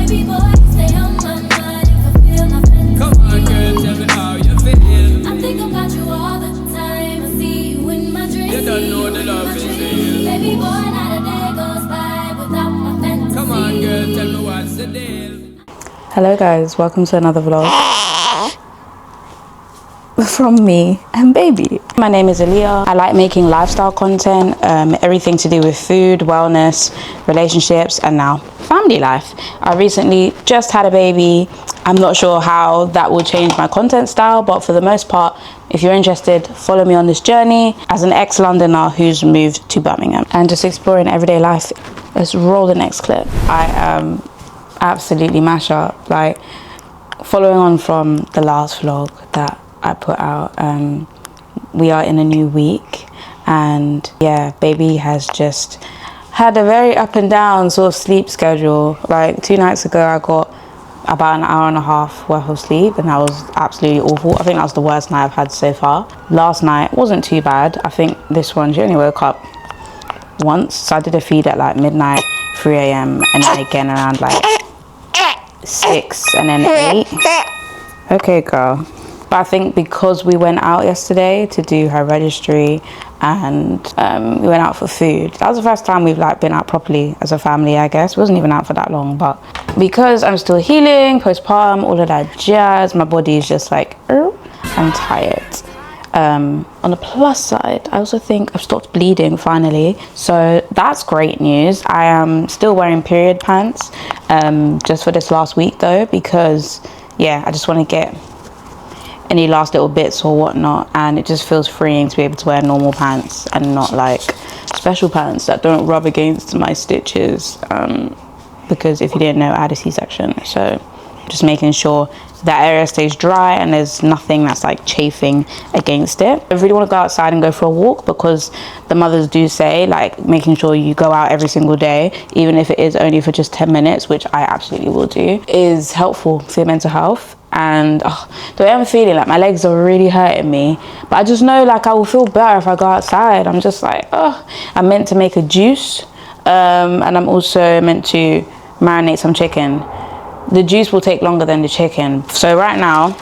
Baby boy, stay on my mind and fulfill my fantasy. Come on, girl, tell me how you feel. I think about you all the time. I see you in my dreams. You don't know the love is real. Baby boy, not a day goes by without my fantasy. Come on, girl, tell me what's the deal. Hello guys, welcome to another vlog from me and baby. My name is Aaliyah. I like making lifestyle content, everything to do with food, wellness, relationships, and now family life. I recently just had a baby. I'm not sure how that will change my content style, but for the most part, if you're interested, follow me on this journey as an ex-Londoner who's moved to Birmingham and just exploring everyday life. Let's roll the next clip. I am absolutely mash up, like following on from the last vlog that I put out. We are in a new week, and yeah, baby has just had a very up and down sort of sleep schedule. Like 2 nights ago I got about an hour and a half worth of sleep, and that was absolutely awful. I think that was the worst night I've had so far. Last night wasn't too bad. I think this one, she only woke up once, so I did a feed at like midnight, 3 a.m. and then again around like 6 and then 8. Okay girl. But I think because we went out yesterday to do her registry and we went out for food, that was the first time we've like been out properly as a family, I guess. We wasn't even out for that long, but because I'm still healing, postpartum, all of that jazz, my body is just like, I'm tired. On the plus side, I also think I've stopped bleeding finally, so that's great news. I am still wearing period pants just for this last week though, because yeah, I just want to get any last little bits or whatnot, and it just feels freeing to be able to wear normal pants and not like special pants that don't rub against my stitches, because if you didn't know, I had a C-section, so just making sure that area stays dry and there's nothing that's like chafing against it. I really want to go outside and go for a walk, because the mothers do say like making sure you go out every single day, even if it is only for just 10 minutes, which I absolutely will do, is helpful for your mental health. And the way I'm feeling, like my legs are really hurting me, but I just know like I will feel better if I go outside. I'm just like, I'm meant to make a juice, and I'm also meant to marinate some chicken. The juice will take longer than the chicken. So right now,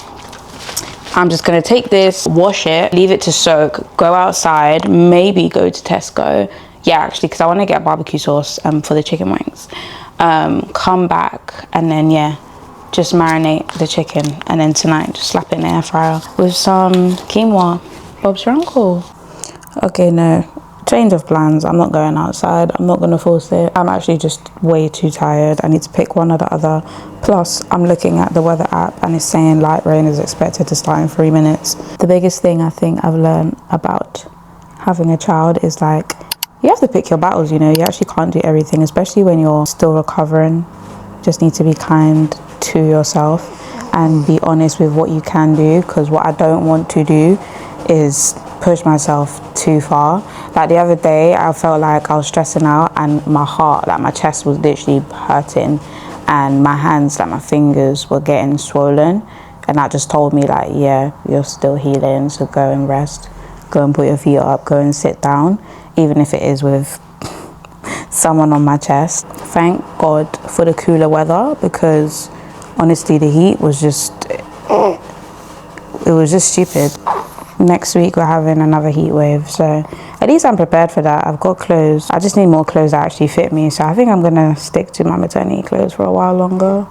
I'm just gonna take this, wash it, leave it to soak, go outside, maybe go to Tesco. Yeah, actually, because I wanna get barbecue sauce for the chicken wings. Come back, and then yeah, just marinate the chicken. And then tonight, just slap it in the air fryer with some quinoa. Bob's your uncle. Okay, no. Change of plans. I'm not going outside. I'm not going to force it. I'm actually just way too tired. I need to pick one or the other. Plus, I'm looking at the weather app and it's saying light rain is expected to start in 3 minutes. The biggest thing I think I've learned about having a child is like, you have to pick your battles, you know. You actually can't do everything, especially when you're still recovering. Just need to be kind to yourself and be honest with what you can do, because what I don't want to do is push myself too far. Like the other day, I felt like I was stressing out and my heart, like my chest was literally hurting, and my hands, like my fingers were getting swollen, and that just told me like, yeah, you're still healing, so go and rest, go and put your feet up, go and sit down, even if it is with someone on my chest. Thank God for the cooler weather, because honestly the heat was just, it was just stupid. Next week we're having another heat wave, so at least I'm prepared for that. I've got clothes. I just need more clothes that actually fit me, so I think I'm gonna stick to my maternity clothes for a while longer.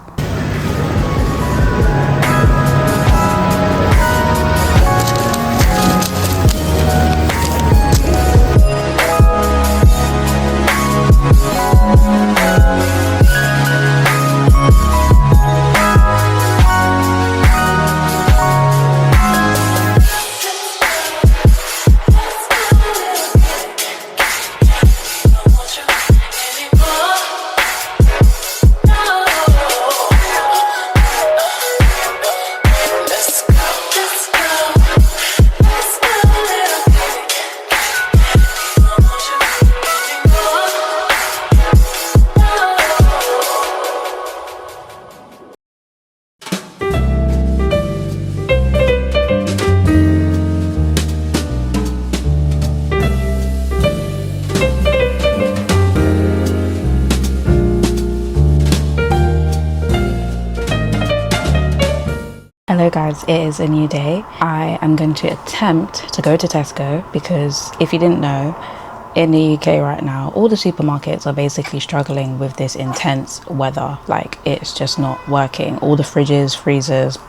Hello guys, it is a new day. I am going to attempt to go to Tesco because if you didn't know, in the UK right now, all the supermarkets are basically struggling with this intense weather. Like, it's just not working. All the fridges, freezers,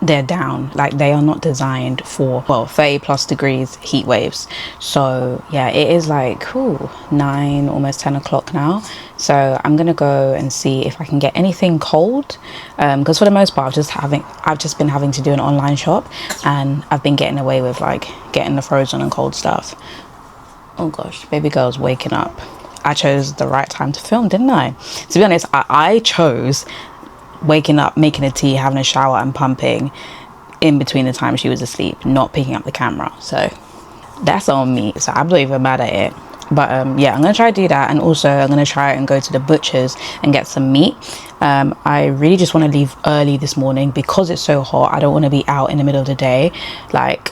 they're down. Like, they are not designed for, well, 30 plus degrees heat waves. So yeah, it is like 9, almost 10 o'clock now. So I'm gonna go and see if I can get anything cold, because for the most part I've just been having to do an online shop, and I've been getting away with like getting the frozen and cold stuff. Oh gosh, baby girl's waking up. I chose the right time to film, didn't I? To be honest, I chose waking up, making a tea, having a shower and pumping in between the time she was asleep, not picking up the camera. So that's on me, so I'm not even mad at it. But yeah, I'm gonna try to do that, and also I'm gonna try and go to the butcher's and get some meat. I really just want to leave early this morning because it's so hot. I don't want to be out in the middle of the day like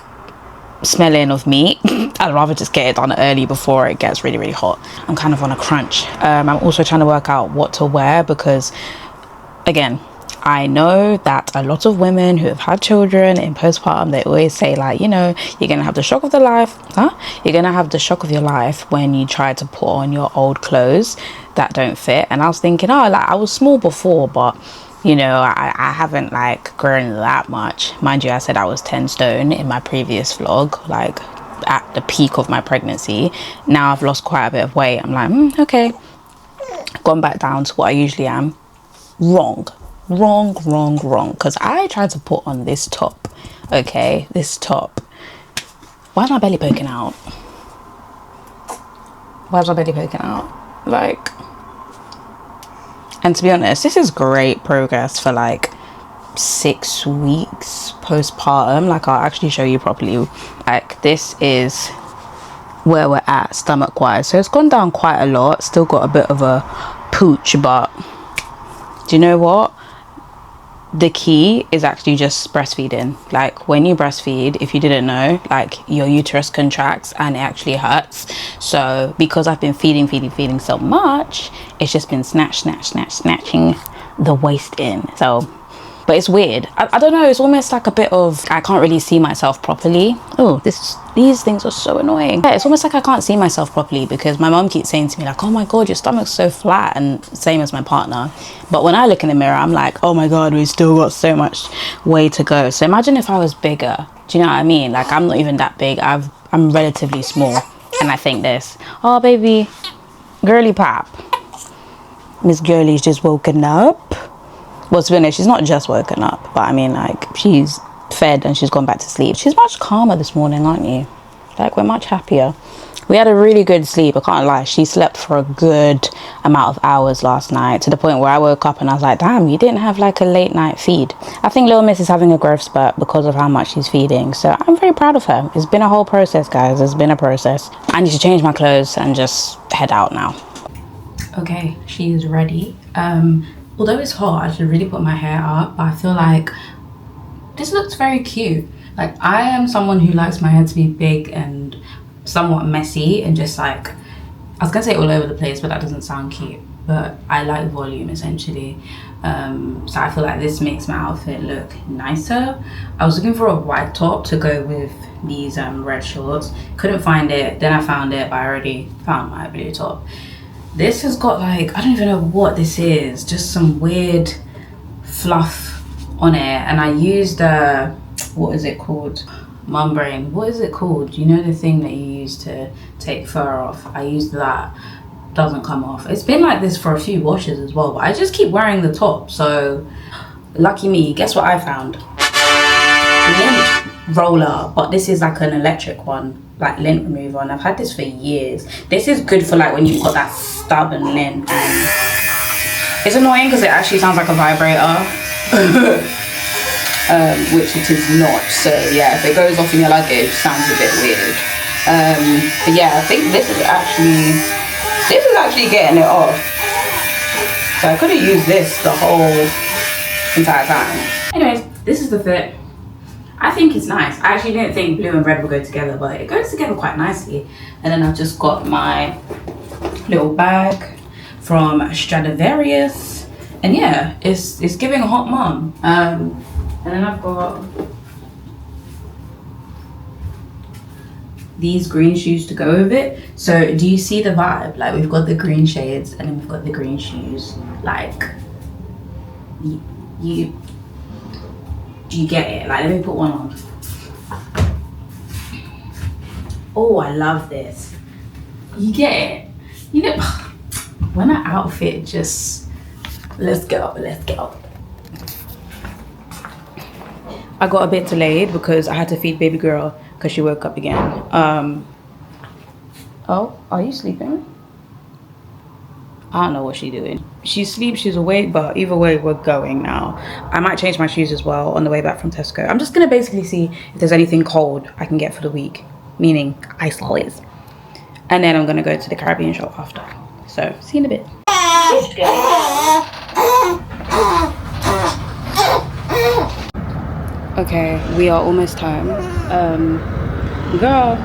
smelling of meat. I'd rather just get it done early before it gets really hot. I'm kind of on a crunch. I'm also trying to work out what to wear because, again, I know that a lot of women who have had children in postpartum, they always say like, you know, you're gonna have the shock of the life, you're gonna have the shock of your life when you try to put on your old clothes that don't fit. And I was thinking, oh, like I was small before, but you know, I haven't like grown that much. Mind you, I said I was 10 stone in my previous vlog, like at the peak of my pregnancy. Now I've lost quite a bit of weight. I'm like, okay, gone back down to what I usually am. Wrong, because I tried to put on this top. Okay, this top. Why is my belly poking out? Like, and to be honest, this is great progress for like 6 weeks postpartum. Like, I'll actually show you properly. Like, this is where we're at stomach wise, so it's gone down quite a lot. Still got a bit of a pooch, but do you know what? The key is actually just breastfeeding. Like, when you breastfeed, if you didn't know, like your uterus contracts and it actually hurts. So because I've been feeding so much, it's just been snatching the waist in. So, but it's weird. I don't know, it's almost like a bit of, I can't really see myself properly. Oh, these things are so annoying. Yeah, it's almost like I can't see myself properly because my mom keeps saying to me like, oh my god, your stomach's so flat, and same as my partner. But when I look in the mirror, I'm like, oh my god, we've still got so much way to go. So imagine if I was bigger. Do you know what I mean? Like, I'm not even that big. I'm relatively small, and I think this, oh baby girly pop, Miss Girly's just woken up. Well, to be honest, she's not just woken up, but I mean, like, she's fed and she's gone back to sleep. She's much calmer this morning, aren't you? Like, we're much happier. We had a really good sleep, I can't lie. She slept for a good amount of hours last night, to the point where I woke up and I was like, damn, you didn't have like a late night feed. I think Little Miss is having a growth spurt because of how much she's feeding, so I'm very proud of her. It's been a whole process, guys. It's been a process. I need to change my clothes and just head out now. Okay, she is ready. Although it's hot, I should really put my hair up, but I feel like this looks very cute. Like, I am someone who likes my hair to be big and somewhat messy and just like, I was gonna say all over the place, but that doesn't sound cute. But I like volume, essentially. So I feel like this makes my outfit look nicer. I was looking for a white top to go with these red shorts. Couldn't find it, then I found it, but I already found my blue top. This has got like, I don't even know what this is, just some weird fluff on it. And I used what is it called? Mum brain. What is it called? You know, the thing that you use to take fur off? I used that. Doesn't come off. It's been like this for a few washes as well, but I just keep wearing the top. So lucky me. Guess what I found? Lint roller, but this is like an electric one, like lint remover, and I've had this for years. This is good for like when you've got that stubborn lint, and it's annoying because it actually sounds like a vibrator. Which it is not. So yeah, if it goes off in your luggage, sounds a bit weird. But yeah, I think this is actually getting it off. So I could have used this the whole entire time. Anyways, this is the fit. I think it's nice. I actually didn't think blue and red would go together, but it goes together quite nicely. And then I've just got my little bag from Stradivarius, and yeah, it's giving a hot mom. And then I've got these green shoes to go with it. So do you see the vibe? Like, we've got the green shades and then we've got the green shoes. Like, do you get it? Like, let me put one on. Oh, I love this. You get it? You know, when an outfit just, let's go. I got a bit delayed because I had to feed baby girl because she woke up again. Oh, are you sleeping? I don't know what she's doing. She sleeps, she's awake, but either way, we're going now. I might change my shoes as well on the way back from Tesco. I'm just gonna basically see if there's anything cold I can get for the week, meaning ice lollies. And then I'm gonna go to the Caribbean shop after. So, see you in a bit. Okay, we are almost home. Girl,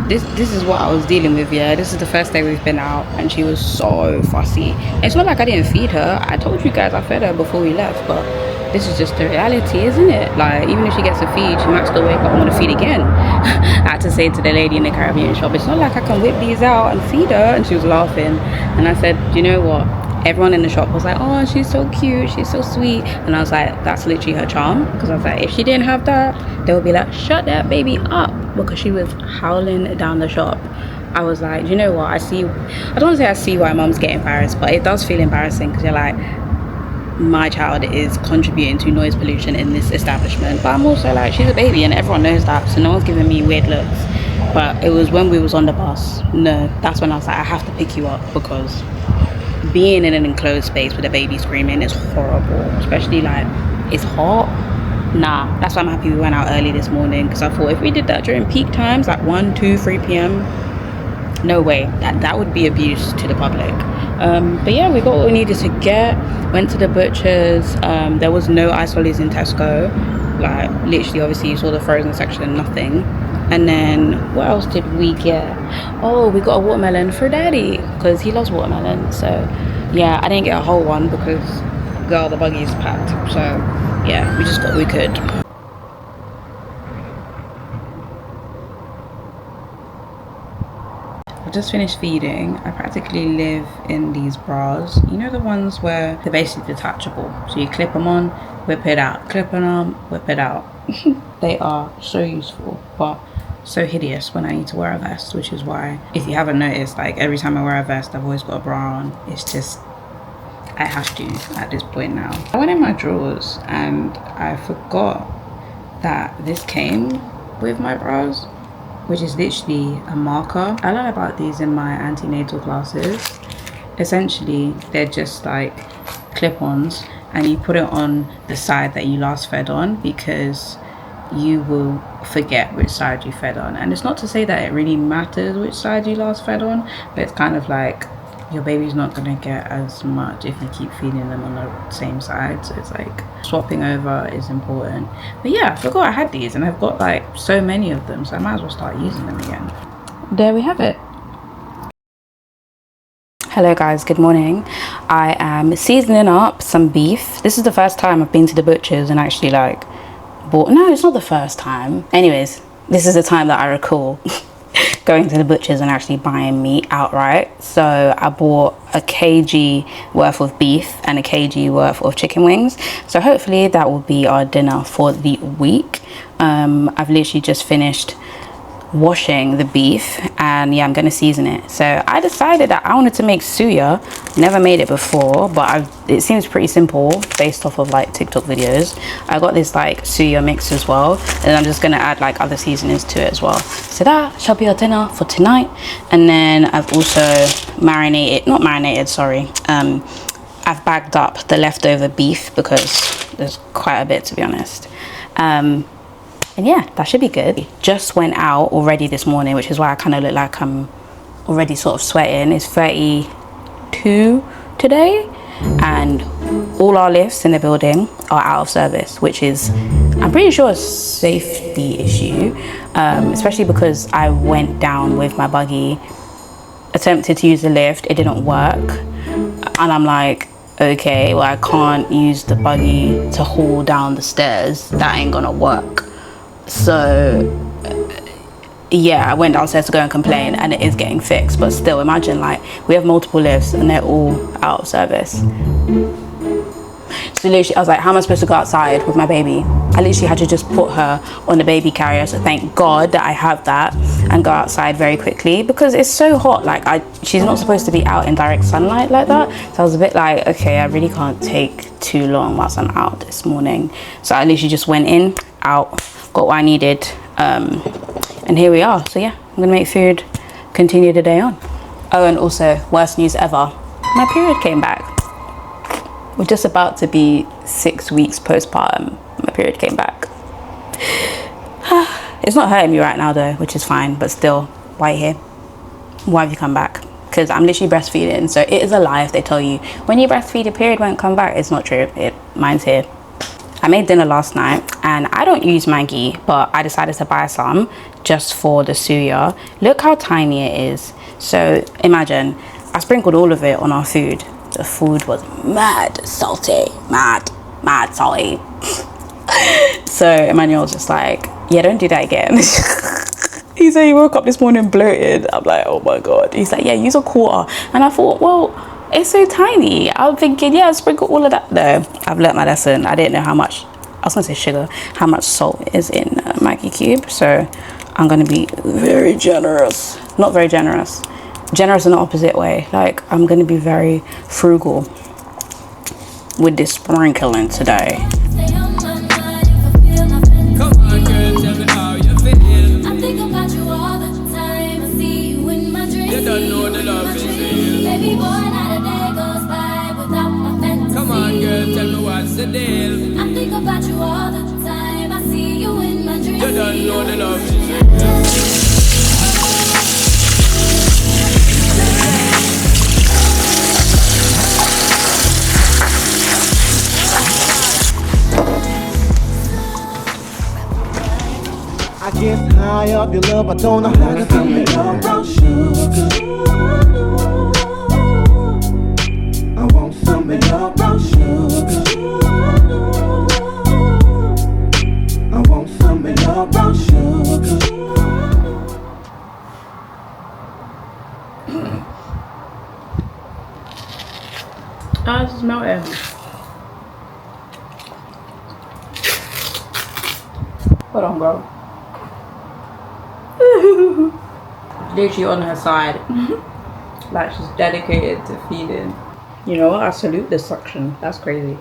this is what I was dealing with. Yeah, this is the first day we've been out and she was so fussy. It's not like I didn't feed her. I told you guys I fed her before we left, but this is just the reality, isn't it? Like, even if she gets a feed, she might still wake up and want to feed again. I had to say to the lady in the Caribbean shop, it's not like I can whip these out and feed her. And she was laughing, and I said, you know what, everyone in the shop was like, oh, she's so cute, she's so sweet. And I was like, that's literally her charm. Because I was like, if she didn't have that, they would be like, shut that baby up. Because she was howling down the shop. I was like, you know what, I don't want to say I see why moms get embarrassed, but it does feel embarrassing because you're like, my child is contributing to noise pollution in this establishment. But I'm also like, she's a baby and everyone knows that, so no one's giving me weird looks. But it was when we was on the bus, that's when I was like, I have to pick you up, because being in an enclosed space with a baby screaming is horrible, especially like it's hot. Nah, that's why I'm happy we went out early this morning, because I thought if we did that during peak times like 1, 2, 3 p.m, no way, that would be abuse to the public. But yeah, we got what we needed to get. Went to the butcher's. There was no ice lollies in Tesco. Like, literally, obviously you saw the frozen section, nothing. And then what else did we get? Oh, we got a watermelon for daddy because he loves watermelon. So yeah, I didn't get a whole one because, girl, the buggy is packed. So yeah, we just got what we could. I just finished feeding. I practically live in these bras. You know, the ones where they're basically detachable. So you clip them on, whip it out. Clip them on, whip it out. They are so useful, but so hideous when I need to wear a vest, which is why, if you haven't noticed, like every time I wear a vest, I've always got a bra on. It's just, I have to at this point now. I went in my drawers and I forgot that this came with my bras, which is literally a marker. I learned about these in my antenatal classes. Essentially, they're just like clip-ons, and you put it on the side that you last fed on, because you will forget which side you fed on. And it's not to say that it really matters which side you last fed on, but it's kind of like your baby's not gonna get as much if you keep feeding them on the same side. So it's like swapping over is important. But yeah, I forgot I had these, and I've got like so many of them, so I might as well start using them again. There we have it. Hello guys, good morning. I am seasoning up some beef. This is the first time I've been to the butcher's and actually like bought, no, it's not the first time. Anyways, this is the time that I recall going to the butcher's and actually buying meat outright. So I bought a kg worth of beef and a kg worth of chicken wings. So hopefully that will be our dinner for the week. I've literally just finished washing the beef, and yeah, I'm gonna season it. So I decided that I wanted to make suya. Never made it before, but it seems pretty simple based off of like TikTok videos. I got this like suya mix as well, and I'm just gonna add like other seasonings to it as well. So that shall be our dinner for tonight. And then I've also I've bagged up the leftover beef because there's quite a bit, to be honest. And yeah, that should be good. Just went out already this morning, which is why I kind of look like I'm already sort of sweating. It's 32 today, and all our lifts in the building are out of service, which is, I'm pretty sure, a safety issue, especially because I went down with my buggy, attempted to use the lift, it didn't work, and I'm like, okay, well, I can't use the buggy to haul down the stairs. That ain't gonna work. So yeah, I went downstairs to go and complain, and it is getting fixed. But still, imagine, like, we have multiple lifts and they're all out of service. So literally, I was like, how am I supposed to go outside with my baby? I literally had to just put her on the baby carrier. So thank God that I have that, and go outside very quickly, because it's so hot. Like, she's not supposed to be out in direct sunlight like that. So I was a bit like, okay, I really can't take too long whilst I'm out this morning. So I literally just went in, out, got what I needed, and here we are. So yeah, I'm gonna make food, continue the day on. Oh, and also, worst news ever, my period came back. We're just about to be 6 weeks postpartum. My period came back. It's not hurting me right now though, which is fine, but still, why are you here? Why have you come back? Because I'm literally breastfeeding, so it is a lie if they tell you when you breastfeed your period won't come back. It's not true. Mine's here. I made dinner last night, and I don't use Maggi, but I decided to buy some just for the suya. Look how tiny it is. So imagine, I sprinkled all of it on our food. The food was mad salty, mad salty. So Emmanuel was just like, yeah, don't do that again. He said he woke up this morning bloated. I'm like, oh my God. He's like, yeah, use a quarter. And I thought, well, it's so tiny. I'm thinking, yeah, sprinkle all of that. No, I've learnt my lesson. I didn't know how much, I was gonna say sugar, how much salt is in Maggi cube. So I'm gonna be very generous. Not very generous. Generous in the opposite way. Like, I'm gonna be very frugal with this sprinkling today. Stay on my mind if I feel nothing. Come on, girl, tell me how you feel. I think about you all the time. I see you in my dreams. You don't know the love is real. Baby boy, not a day goes by without my fantasy. Come on, girl, tell me what's the deal. I think about you all the time. I see you in my dreams. You don't know the love is real. I get high up your love, I don't know how to feel it. Brown sugar. I want some of your brown sugar. I want some of your brown sugar. Oh, this is melting. Hold on, bro. Literally on her side. Like she's dedicated to feeding. You know what? I salute this suction. That's crazy.